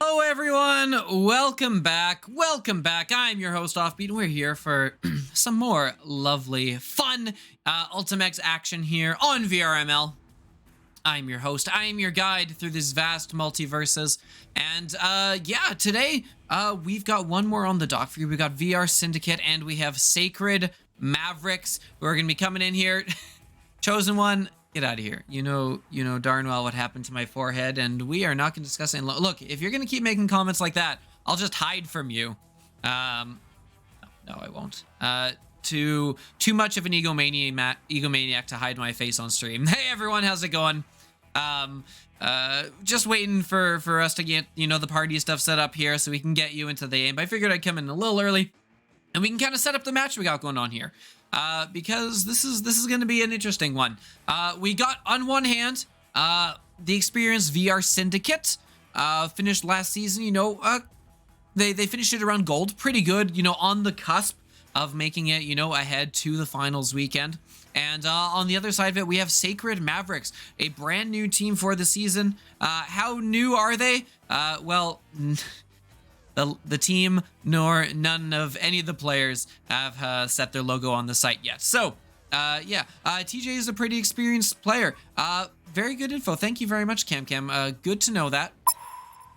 Hello everyone, welcome back. I'm your host Offbeat. We're here for some more lovely, fun Ultimechs action here on VRML. I'm your host. I am your guide through this vast multiverses. And yeah, today we've got one more on the dock for you. We've got VRSyndicate and we have Sacred Mavericks who are going to be coming in here. Chosen one, get out of here. You know darn well what happened to my forehead, and we are not going to discuss it. Look, if you're going to keep making comments like that, I'll just hide from you. No, I won't. Too much of an egomaniac to hide my face on stream. Hey everyone, how's it going? Just waiting for us to get, the party stuff set up here so we can get you into the game. I figured I'd come in a little early and we can kind of set up the match we got going on here. Because this is going to be an interesting one. We got, on one hand, the experienced VRSyndicate, finished last season, they finished it around gold, pretty good, on the cusp of making it, ahead to the finals weekend. And on the other side of it, we have Sacred Mavericks, a brand new team for the season. How new are they? Well, the team nor none of any of the players have set their logo on the site yet. So, yeah, TJ is a pretty experienced player. Very good info. Thank you very much, Cam. Good to know that.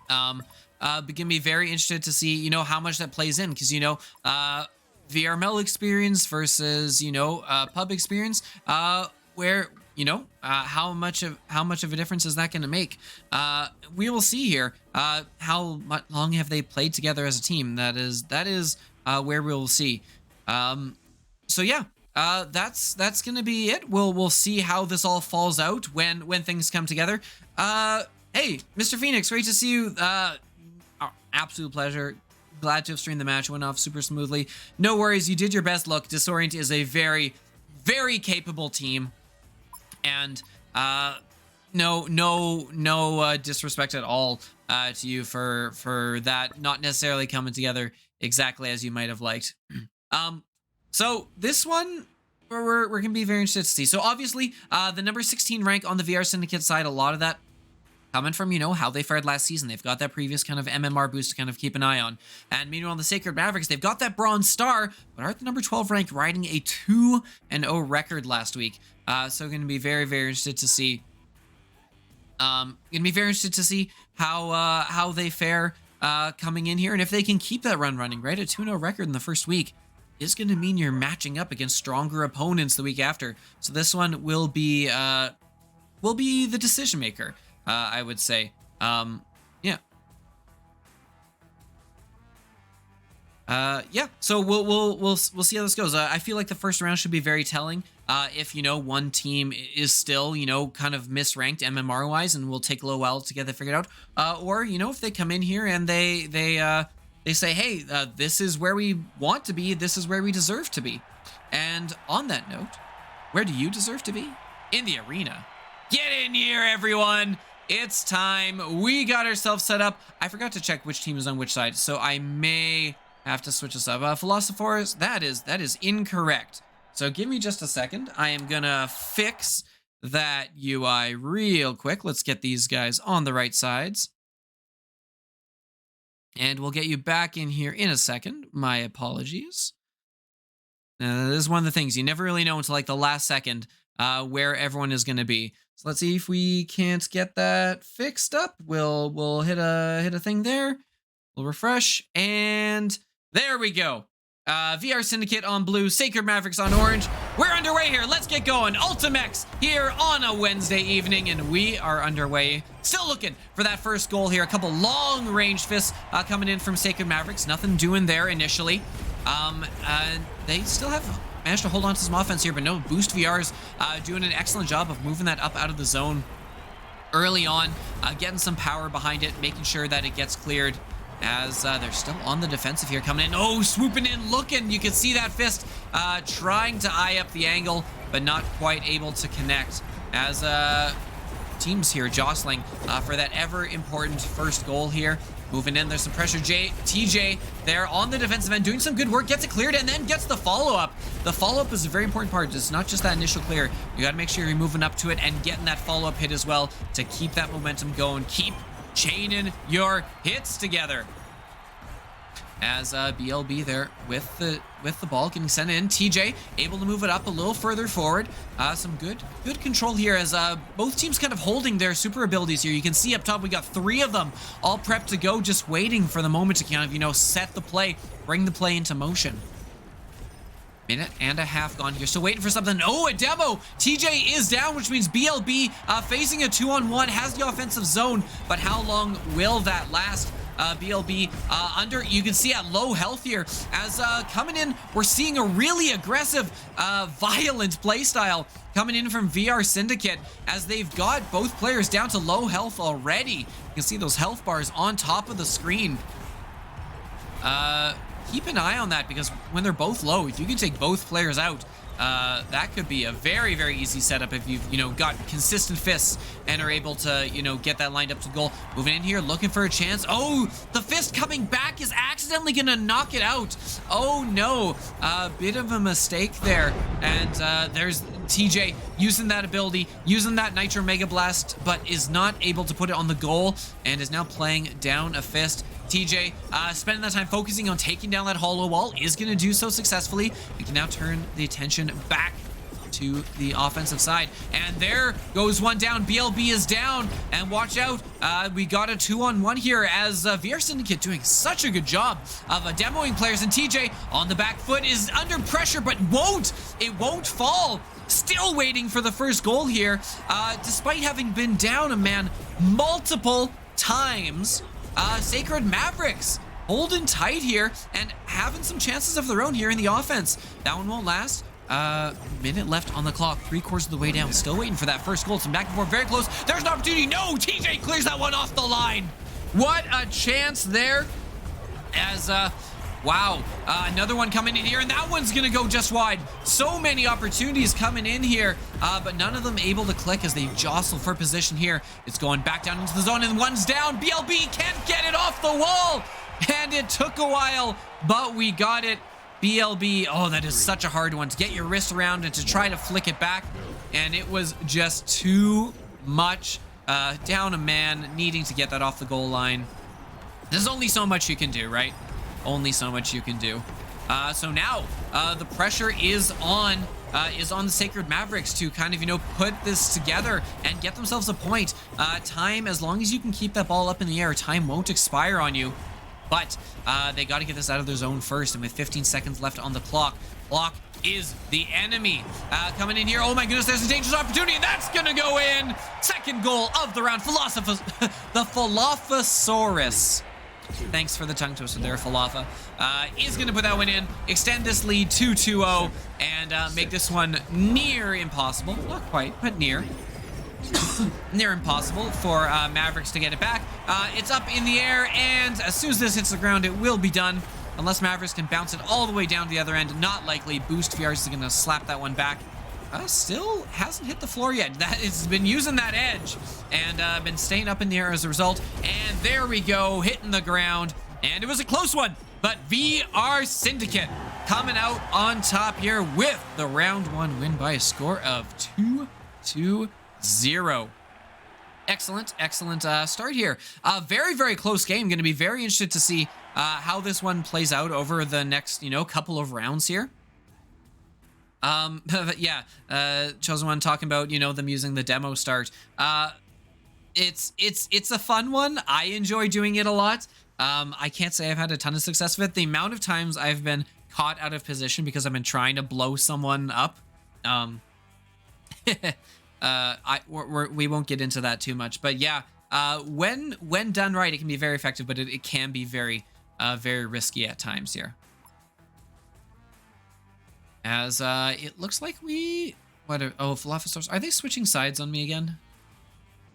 But gonna be very interested to see, how much that plays in, because, VRML experience versus, pub experience, where, how much of a difference is that going to make? We will see here. How long have they played together as a team? That is where we'll see. So yeah, that's going to be it. We'll see how this all falls out when things come together. Hey, Mr. Phoenix, great to see you. Absolute pleasure. Glad to have streamed the match. Went off super smoothly. No worries. You did your best. Look, Disorient is a very, very capable team. And no disrespect at all to you for that not necessarily coming together exactly as you might have liked. So this one we're gonna be very interested to see. So obviously the number 16 rank on the VRSyndicate side, a lot of that coming from, how they fared last season. They've got that previous kind of MMR boost to kind of keep an eye on. And meanwhile, the Sacred Mavericks, they've got that bronze star, but are at the number 12 rank, riding a 2-0 record last week. So going to be very, very interested to see. Going to be very interested to see how they fare coming in here, and if they can keep that run running. Right, a 2-0 record in the first week is going to mean you're matching up against stronger opponents the week after. So this one will be the decision maker. I would say, yeah. Yeah. So we'll see how this goes. I feel like the first round should be very telling. If one team is still kind of misranked MMR wise, and will take a little while to get that figured out. Or if they come in here and they say, hey, this is where we want to be. This is where we deserve to be. And on that note, where do you deserve to be? In the arena. Get in here, everyone. It's time. We got ourselves set up. I forgot to check which team is on which side, so I may have to switch this up. Philosophers, that is incorrect. So give me just a second. I am gonna fix that UI real quick. Let's get these guys on the right sides. And we'll get you back in here in a second. My apologies. This is one of the things you never really know until like the last second where everyone is gonna be. So let's see if we can't get that fixed up. We'll hit a thing there. We'll refresh, and there we go. VRSyndicate on blue, Sacred Mavericks on orange. We're underway here. Let's get going. Ultimechs here on a Wednesday evening, and we are underway. Still looking for that first goal here. A couple long-range fists coming in from Sacred Mavericks. Nothing doing there initially. They still have managed to hold on to some offense here, but no, Boost VR's doing an excellent job of moving that up out of the zone early on, getting some power behind it, making sure that it gets cleared as they're still on the defensive here, coming in. Oh, swooping in, looking. You can see that fist trying to eye up the angle, but not quite able to connect as teams here jostling for that ever important first goal here. Moving in, there's some pressure. TJ there on the defensive end, doing some good work, gets it cleared, and then gets the follow-up. The follow-up is a very important part. It's not just that initial clear. You got to make sure you're moving up to it and getting that follow-up hit as well to keep that momentum going, keep chaining your hits together. As BLB there with the ball getting sent in. TJ able to move it up a little further forward. Some good control here as both teams kind of holding their super abilities here. You can see up top we got 3 of them all prepped to go, just waiting for the moment to kind of, you know, set the play, bring the play into motion. Minute and a half gone here. Still waiting for something. Oh, a demo. TJ is down, which means BLB facing a 2-on-1 has the offensive zone, but how long will that last? BLB under, you can see at low health here as coming in, we're seeing a really aggressive, violent playstyle coming in from VRSyndicate as they've got both players down to low health already. You can see those health bars on top of the screen. Keep an eye on that because when they're both low, if you can take both players out, that could be a very, very easy setup if you've, you know, got consistent fists and are able to, you know, get that lined up to goal. Moving in here, looking for a chance. Oh, the fist coming back is accidentally gonna knock it out. Oh no, bit of a mistake there. And there's TJ using that ability, using that Nitro Mega Blast, but is not able to put it on the goal and is now playing down a fist. TJ spending that time focusing on taking down that hollow wall, is going to do so successfully. We can now turn the attention back to the offensive side. And there goes one down. BLB is down. And watch out. We got a 2-on-1 here as VRSyndicate doing such a good job of demoing players. And TJ on the back foot is under pressure, but it won't fall. Still waiting for the first goal here, despite having been down a man multiple times. Sacred Mavericks holding tight here and having some chances of their own here in the offense. That one won't last. Minute left on the clock, 3/4 of the way down. Still waiting for that first goal. Some back and forth, very close. There's an opportunity. No, TJ clears that one off the line. What a chance there. As wow, another one coming in here, and that one's gonna go just wide. So many opportunities coming in here, but none of them able to click as they jostle for position here. It's going back down into the zone, and one's down. BLB can't get it off the wall, and it took a while, but we got it. BLB, oh, that is such a hard one to get your wrist around and to try to flick it back, and it was just too much. Down a man, needing to get that off the goal line. There's only so much you can do, right? Only so much you can do. So now the pressure is on the Sacred Mavericks to kind of, you know, put this together and get themselves a point. Time, as long as you can keep that ball up in the air, time won't expire on you. But they got to get this out of their zone first, and with 15 seconds left on the clock is the enemy. Coming in here, oh my goodness, there's a dangerous opportunity, and that's gonna go in. Second goal of the round. The Falafsaurus. Thanks for the tongue twister there, Falafa. Is going to put that one in, extend this lead to 2-0, and make this one near impossible. Not quite, but near. Near impossible for Mavericks to get it back. It's up in the air, and as soon as this hits the ground, it will be done. Unless Mavericks can bounce it all the way down to the other end. Not likely. Boost VRs is going to slap that one back. Still hasn't hit the floor yet. It's been using that edge and been staying up in the air as a result. And there we go, hitting the ground. And it was a close one, but VRSyndicate coming out on top here with the round 1 win by a score of 2-0. Excellent start here. Very, very close game. Going to be very interested to see how this one plays out over the next, you know, couple of rounds here. But yeah, Chosen One talking about, you know, them using the demo start. It's a fun one. I enjoy doing it a lot. I can't say I've had a ton of success with it. The amount of times I've been caught out of position because I've been trying to blow someone up. We won't get into that too much, but yeah, when done right, it can be very effective, but it can be very, very risky at times here. As it looks like Falafel, are they switching sides on me again?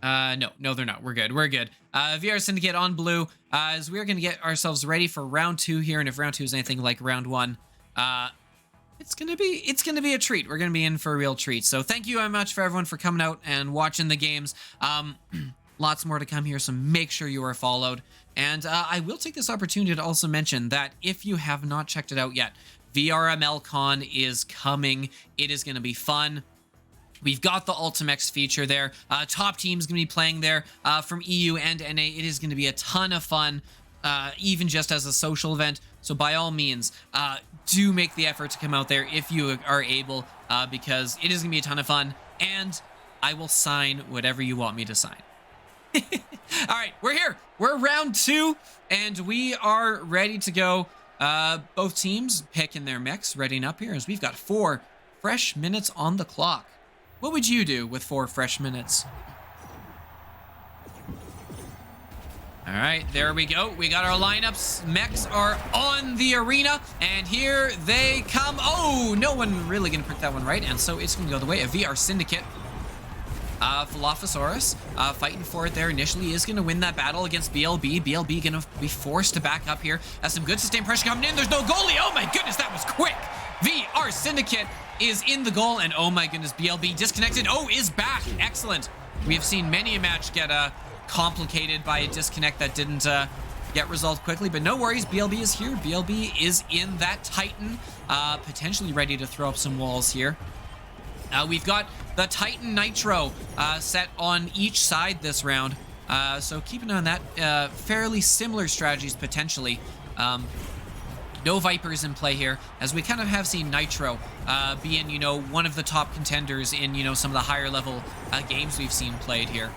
No, they're not. We're good. VRSyndicate on blue, as we're going to get ourselves ready for round 2 here. And if round 2 is anything like round 1, it's gonna be a treat. We're gonna be in for a real treat. So thank you very much for everyone for coming out and watching the games. Lots more to come here, so make sure you are followed. And I will take this opportunity to also mention that if you have not checked it out yet, VRML Con is coming. It is gonna be fun. We've got the Ultimechs feature there. Top teams going to be playing there from EU and NA. It is going to be a ton of fun, even just as a social event. So by all means, do make the effort to come out there if you are able, because it is going to be a ton of fun. And I will sign whatever you want me to sign. All right, we're here. We're round 2, and we are ready to go. Both teams picking their mechs, readying up here as we've got 4 fresh minutes on the clock. What would you do with 4 fresh minutes? All right, there we go. We got our lineups. Mechs are on the arena, and here they come. Oh, no one really gonna pick that one right, and so it's gonna go the way of VRSyndicate. Philophosaurus fighting for it there initially, is going to win that battle against BLB. BLB going to be forced to back up here. Has some good sustained pressure coming in. There's no goalie. Oh my goodness, that was quick. VRSyndicate is in the goal, and oh my goodness, BLB disconnected. Oh, is back. Excellent. We have seen many a match get complicated by a disconnect that didn't get resolved quickly, but no worries. BLB is here. BLB is in that Titan, potentially ready to throw up some walls here. We've got the Titan Nitro set on each side this round, so keep an eye on that. Fairly similar strategies potentially. No Vipers in play here, as we kind of have seen Nitro being, you know, one of the top contenders in, you know, some of the higher level games we've seen played here.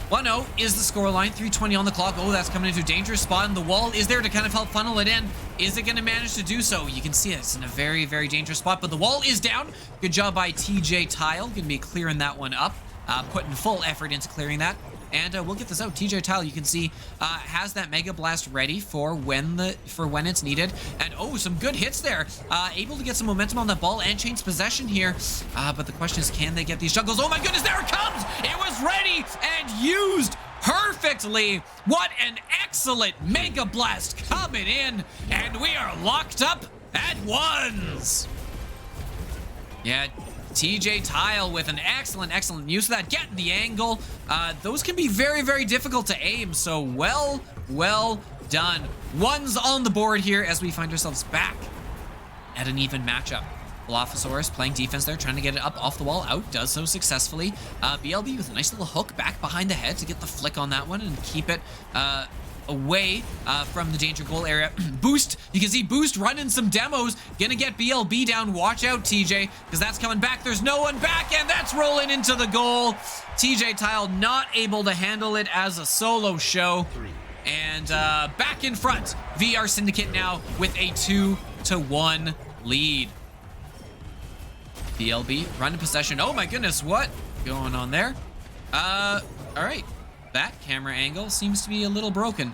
1-0 is the scoreline, 3:20 on the clock. Oh, that's coming into a dangerous spot, and the wall is there to kind of help funnel it in. Is it going to manage to do so? You can see it's in a very, very dangerous spot, but the wall is down. Good job by TJ Tile. Going to be clearing that one up, putting full effort into clearing that. And we'll get this out. TJ Tile, you can see, has that Mega Blast ready for when it's needed. And oh, some good hits there. Able to get some momentum on that ball and change possession here. But the question is, can they get these juggles? Oh my goodness, there it comes! It was ready and used perfectly. What an excellent Mega Blast coming in. And we are locked up at 1s. Yeah, TJ Tile with an excellent use of that, getting the angle. Those can be very, very difficult to aim, so well done. 1s on the board here as we find ourselves back at an even matchup. Philophosaurus playing defense there, trying to get it up off the wall, out, does so successfully. BLB with a nice little hook back behind the head to get the flick on that one and keep it away from the danger goal area. Boost, you can see Boost running some demos, gonna get BLB down. Watch out, TJ, because that's coming back. There's no one back, and that's rolling into the goal. TJ Tile not able to handle it as a solo show, and back in front. VRSyndicate now with a 2-1 lead. BLB running possession. Oh my goodness, what going on there? All right. That camera angle seems to be a little broken.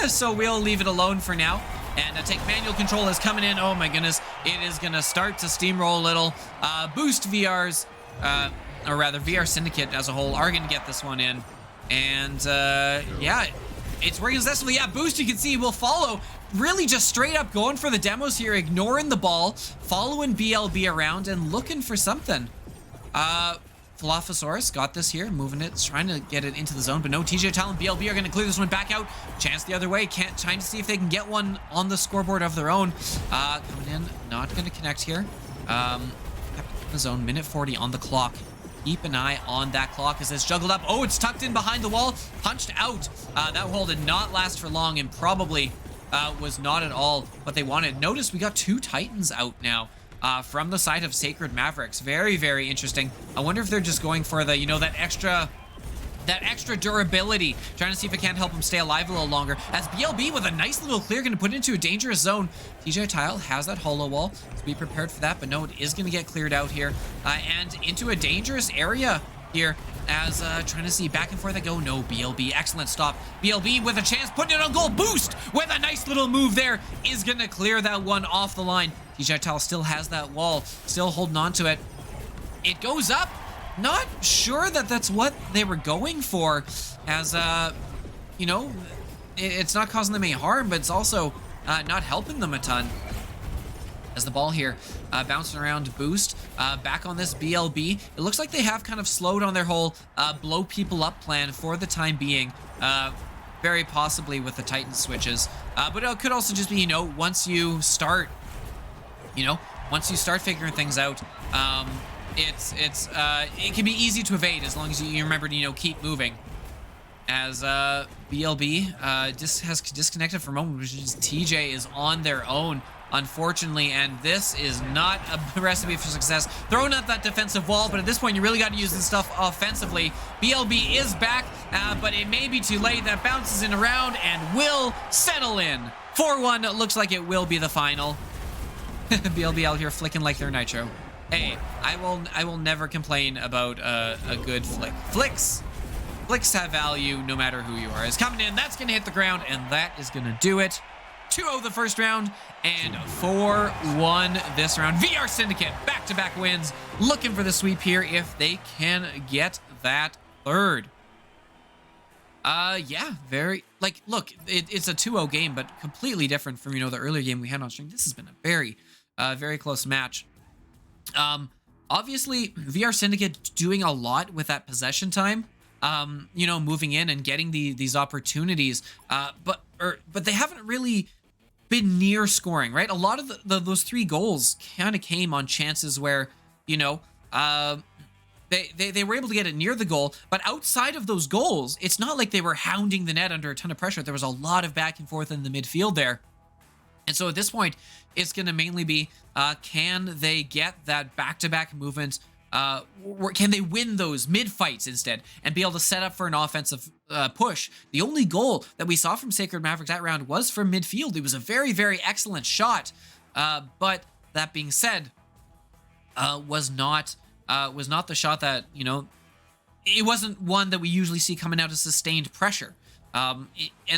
So we'll leave it alone for now. And take manual control is coming in. Oh my goodness. It is going to start to steamroll a little. Boost VRs, or rather VRSyndicate as a whole, are going to get this one in. And yeah, it's working successfully. Yeah, Boost, you can see, will follow. Really just straight up going for the demos here, ignoring the ball, following BLB around and looking for something. Philophosaurus got this here, moving it, trying to get it into the zone, but no, TJ Tile and BLB are going to clear this one back out. Chance the other way, trying to see if they can get one on the scoreboard of their own. Coming in, not going to connect here. The zone, minute 40 on the clock. Keep an eye on that clock as it's juggled up. Oh, it's tucked in behind the wall, punched out. That wall did not last for long and probably was not at all what they wanted. Notice we got 2 Titans out now. From the side of Sacred Mavericks. Very, very interesting. I wonder if they're just going for the, you know, that extra durability, trying to see if it can't help them stay alive a little longer. As BLB with a nice little clear, going to put it into a dangerous zone. TJ Tile has that holo wall, so be prepared for that, but no, it is going to get cleared out here. And into a dangerous area here, as trying to see back and forth they go. No, BLB, excellent stop. BLB with a chance, putting it on goal. Boost with a nice little move there is going to clear that one off the line. TJ Tile still has that wall, still holding on to it. It goes up. Not sure that that's what they were going for, as, you know, it's not causing them any harm, but it's also not helping them a ton. As the ball here bouncing around Boost, back on this BLB. It looks like they have kind of slowed on their whole blow people up plan for the time being. Very possibly with the Titan switches. But it could also just be, you know, once you start figuring things out, it can be easy to evade as long as you remember to, you know, keep moving. As BLB has disconnected for a moment, which is TJ is on their own, unfortunately, and this is not a recipe for success. Throwing up that defensive wall, but at this point, you really got to use this stuff offensively. BLB is back, but it may be too late. That bounces in around and will settle in. 4-1 looks like it will be the final. BLB out here flicking like they're Nitro. Hey, I will never complain about a good flick. Flicks have value no matter who you are. It's coming in, that's gonna hit the ground, and that is gonna do it. 2-0 the first round, and 4-1 this round. VRSyndicate, back-to-back wins, looking for the sweep here if they can get that third. Yeah, very, like, look, it's a 2-0 game, but completely different from, you know, the earlier game we had on stream. This has been a very close match. Obviously, VRSyndicate doing a lot with that possession time. You know, moving in and getting these opportunities, but they haven't really been near scoring, right? A lot of those 3 goals kind of came on chances where, you know, they were able to get it near the goal, but outside of those goals, it's not like they were hounding the net under a ton of pressure. There was a lot of back and forth in the midfield there. And so at this point, it's going to mainly be, can they get that back-to-back movement? Can they win those mid-fights instead and be able to set up for an offensive push? The only goal that we saw from Sacred Mavericks that round was from midfield. It was a very, very excellent shot. But that being said, was not the shot that, you know, it wasn't one that we usually see coming out of sustained pressure. And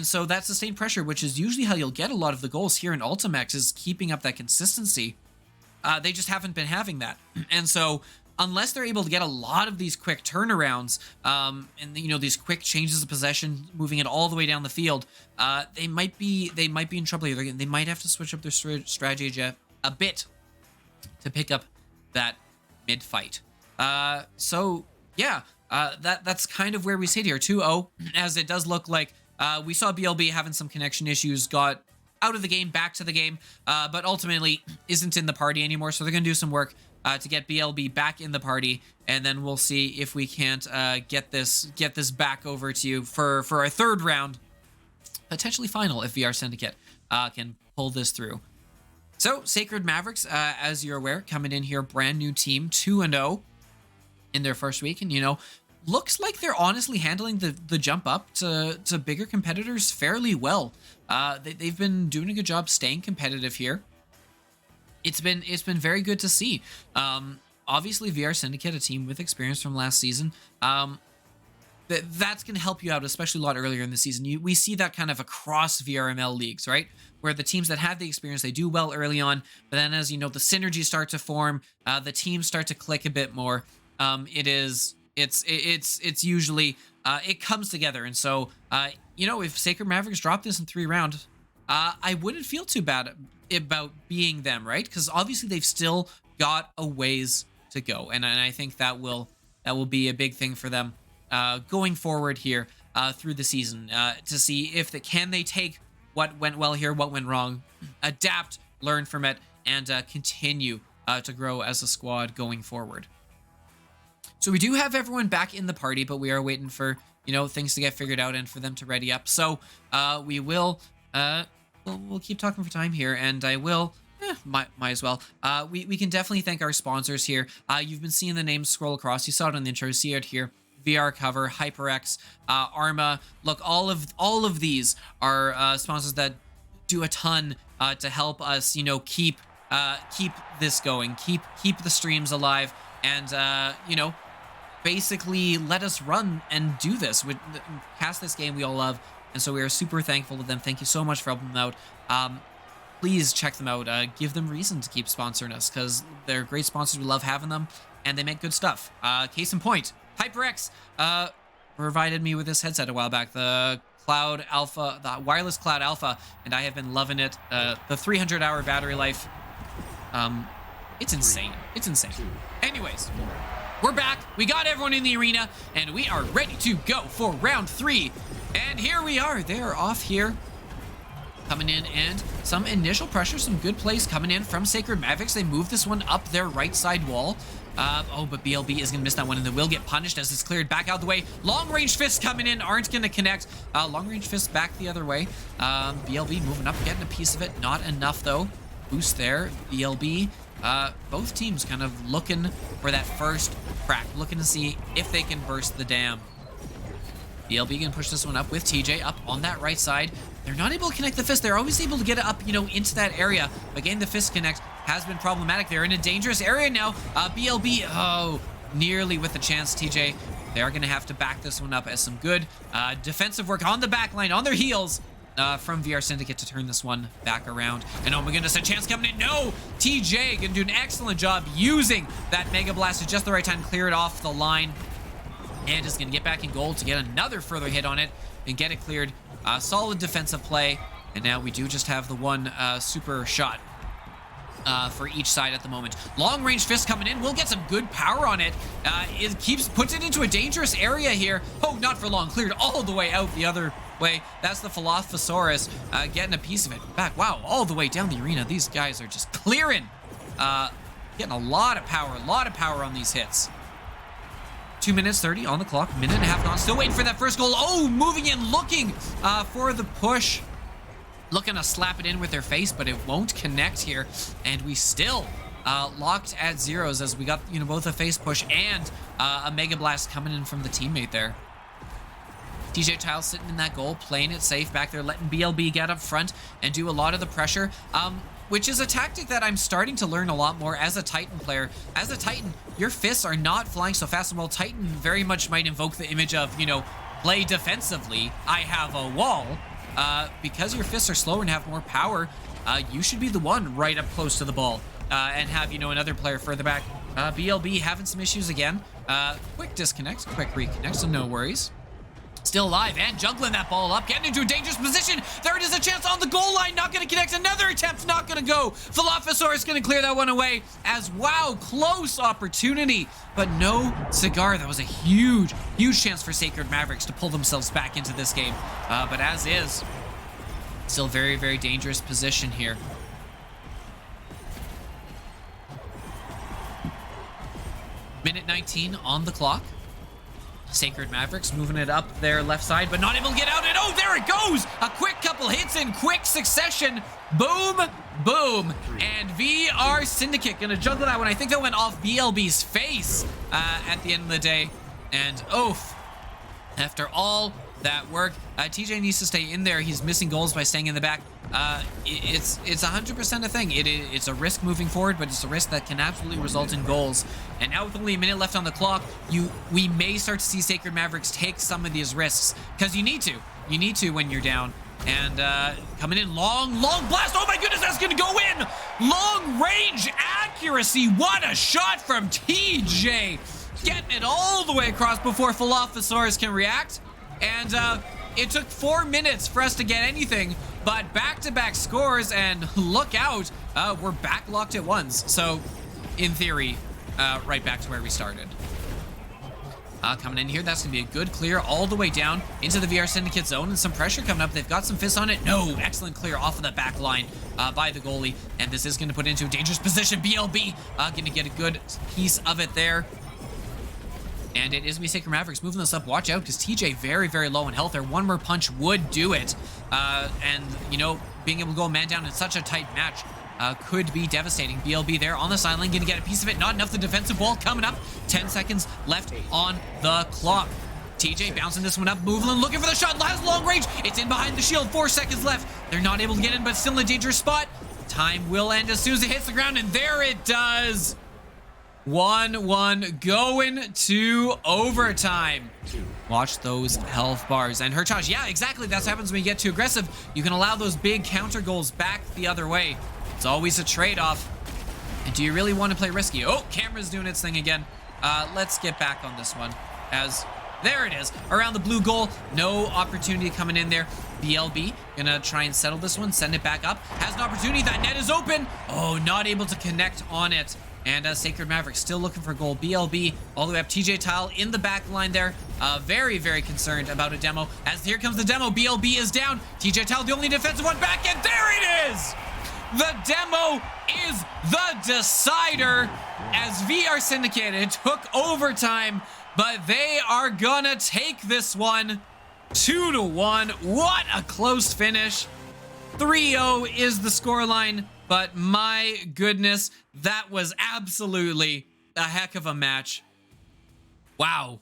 so that sustained pressure, which is usually how you'll get a lot of the goals here in Ultimechs, is keeping up that consistency. They just haven't been having that. And so unless they're able to get a lot of these quick turnarounds, and, you know, these quick changes of possession, moving it all the way down the field, they might be in trouble here. They might have to switch up their strategy a bit to pick up that mid-fight. So yeah, that's kind of where we sit here, 2-0, as it does look like we saw BLB having some connection issues, got out of the game, back to the game, but ultimately isn't in the party anymore. So they're going to do some work to get BLB back in the party, and then we'll see if we can't get this back over to you for our third round, potentially final, if VRSyndicate can pull this through. So Sacred Mavericks, as you're aware, coming in here, brand new team, 2-0 in their first week, and, you know, looks like they're honestly handling the jump up to bigger competitors fairly well. They've been doing a good job staying competitive here. It's been very good to see. Obviously, VRSyndicate, a team with experience from last season, that's going to help you out, especially a lot earlier in the season. We see that kind of across VRML leagues, right? Where the teams that have the experience, they do well early on, but then as, you know, the synergies start to form, the teams start to click a bit more. It's usually, it comes together. And so, you know, if Sacred Mavericks drop this in 3 rounds, I wouldn't feel too bad about being them, right? Because obviously they've still got a ways to go, and I think that will be a big thing for them going forward here through the season, to see if can they take what went well here, what went wrong, adapt, learn from it, and continue to grow as a squad going forward. So we do have everyone back in the party, but we are waiting for, you know, things to get figured out and for them to ready up. So we will we'll keep talking for time here, and I will might as well. We can definitely thank our sponsors here. You've been seeing the names scroll across. You saw it on the intro. You see it here. VR Cover, HyperX, Arma. Look, all of these are sponsors that do a ton to help us, you know, keep this going, keep the streams alive, and you know, basically let us run and do this with cast this game we all love. And so we are super thankful to them. Thank you so much for helping them out. Please check them out. Give them reason to keep sponsoring us, because they're great sponsors. We love having them, and they make good stuff. Case in point, HyperX provided me with this headset a while back, the Cloud Alpha, the wireless Cloud Alpha, and I have been loving it. The 300-hour battery life, it's insane. It's insane. Anyways, we're back. We got everyone in the arena, and we are ready to go for round 3. And here we are. They are off here. coming in, and some initial pressure, some good plays coming in from Sacred Mavericks. They move this one up their right side wall. Oh, but BLB is going to miss that one, and they will get punished as it's cleared back out the way. Long-range fists coming in, aren't going to connect. Long-range fists back the other way. BLB moving up, getting a piece of it. Not enough, though. Boost there. BLB. Both teams kind of looking for that first crack, looking to see if they can burst the dam. BLB can push this one up with TJ up on that right side. They're not able to connect the fist. They're always able to get it up, you know, into that area. But getting the fist connect has been problematic. They're in a dangerous area now. BLB, oh, nearly with the chance, TJ. They are going to have to back this one up as some good defensive work on the back line, on their heels from VRSyndicate to turn this one back around. And oh my goodness, a chance coming in. No! TJ going to do an excellent job using that Mega Blast at just the right time, clear it off the line. And is going to get back in goal to get another further hit on it and get it cleared. Solid defensive play. And now we do just have the one super shot for each side at the moment. Long range fist coming in. We'll get some good power on it. It puts it into a dangerous area here. Oh, not for long. Cleared all the way out the other way. That's the Philosophosaurus getting a piece of it back. Wow, all the way down the arena. These guys are just clearing. Getting a lot of power on these hits. 2 minutes 30 on the clock, minute and a half gone. Still waiting for that first goal. Oh, moving in, looking for the push. Looking to slap it in with their face, but it won't connect here. And we still locked at zeros as we got, you know, both a face push and a Mega Blast coming in from the teammate there. DJ Tiles sitting in that goal, playing it safe back there, letting BLB get up front and do a lot of the pressure. Which is a tactic that I'm starting to learn a lot more as a Titan player. As a Titan, your fists are not flying so fast, and while Titan very much might invoke the image of, you know, play defensively, I have a wall, because your fists are slower and have more power, you should be the one right up close to the ball, and have, you know, another player further back. BLB having some issues again. Quick disconnect, quick reconnect, so no worries. Still alive and juggling that ball up, getting into a dangerous position. There it is, a chance on the goal line, not going to connect. Another attempt, not going to go. Philosophosaurus going to clear that one away as, wow, close opportunity, but no cigar. That was a huge chance for Sacred Mavericks to pull themselves back into this game. But as is, still very dangerous position here. Minute 19 on the clock. Sacred Mavericks moving it up their left side, but not able to get out. And oh, there it goes! A quick couple hits in quick succession. Boom, boom. And VRSyndicate gonna juggle that one. I think that went off BLB's face at the end of the day. And oof, after all that work, TJ needs to stay in there. He's missing goals by staying in the back. It's 100% a thing. It's a risk moving forward, but it's a risk that can absolutely result in goals. And now with only a minute left on the clock, we may start to see Sacred Mavericks take some of these risks, because you need to. You need to when you're down. And coming in, long blast. Oh my goodness, that's gonna go in. Long range accuracy. What a shot from TJ. Getting it all the way across before Philosophosaurus can react. And it took 4 minutes for us to get anything, but back-to-back scores, and look out, we're back locked at ones. So, in theory, right back to where we started. Coming in here, that's going to be a good clear all the way down into the VRSyndicate zone, and some pressure coming up. They've got some fists on it. No, excellent clear off of the back line by the goalie, and this is going to put into a dangerous position. BLB going to get a good piece of it there. And it is Sacred Mavericks moving this up. Watch out, because TJ very low in health there. One more punch would do it. And, you know, being able to go man down in such a tight match could be devastating. BLB there on the sideline, going to get a piece of it. Not enough. The defensive wall coming up. 10 seconds left on the clock. TJ bouncing this one up. Moving, looking for the shot. Last long range. It's in behind the shield. 4 seconds left. They're not able to get in, but still in a dangerous spot. Time will end as soon as it hits the ground, and there it does. 1-1 going to overtime. Watch those health bars and her charge. Yeah, exactly. That's what happens when you get too aggressive. You can allow those big counter goals back the other way. It's always a trade-off. And do you really want to play risky? Oh, camera's doing its thing again. Let's get back on this one. As there it is, around the blue goal. No opportunity coming in there. BLB gonna try and settle this one. Send it back up. Has an opportunity. That net is open. Oh, not able to connect on it. And Sacred Mavericks still looking for goal. BLB all the way up. TJ Tile in the back line there. Very, very concerned about a demo. As here comes the demo. BLB is down. TJ Tile, the only defensive one back. And there it is! The demo is the decider as VRSyndicate took overtime, but they are gonna take this one 2-1. What a close finish. 3-0 is the scoreline, but my goodness, that was absolutely a heck of a match. Wow.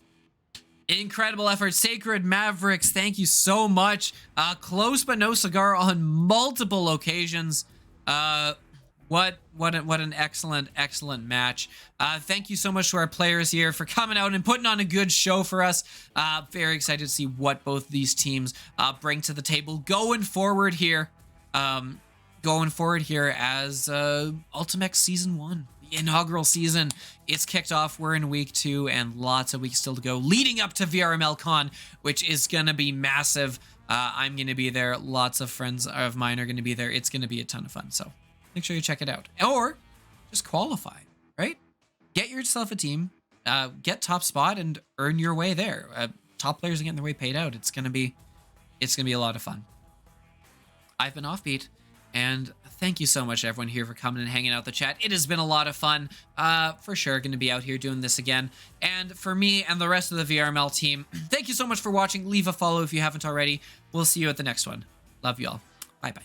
Incredible effort. Sacred Mavericks, thank you so much. Close but no cigar on multiple occasions. What an excellent match. Thank you so much to our players here for coming out and putting on a good show for us. Very excited to see what both these teams bring to the table going forward here. As Ultimechs Season 1, the inaugural season. It's kicked off. We're in week 2 and lots of weeks still to go leading up to VRML Con, which is going to be massive. I'm going to be there. Lots of friends of mine are going to be there. It's going to be a ton of fun. So make sure you check it out. Or just qualify, right? Get yourself a team, get top spot, and earn your way there. Top players are getting their way paid out. It's going to be a lot of fun. I've been Offbeat, and thank you so much to everyone here for coming and hanging out the chat. It has been a lot of fun. For sure, going to be out here doing this again. And for me and the rest of the VRML team, thank you so much for watching. Leave a follow if you haven't already. We'll see you at the next one. Love you all. Bye-bye.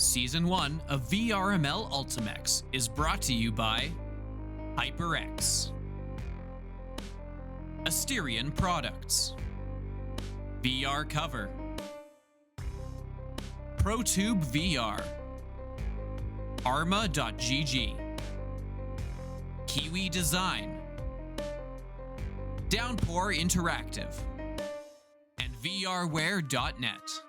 Season 1 of VRML Ultimechs is brought to you by HyperX, Asterion Products, VR Cover, ProTube VR, Arma.gg, Kiwi Design, Downpour Interactive, and VRware.net.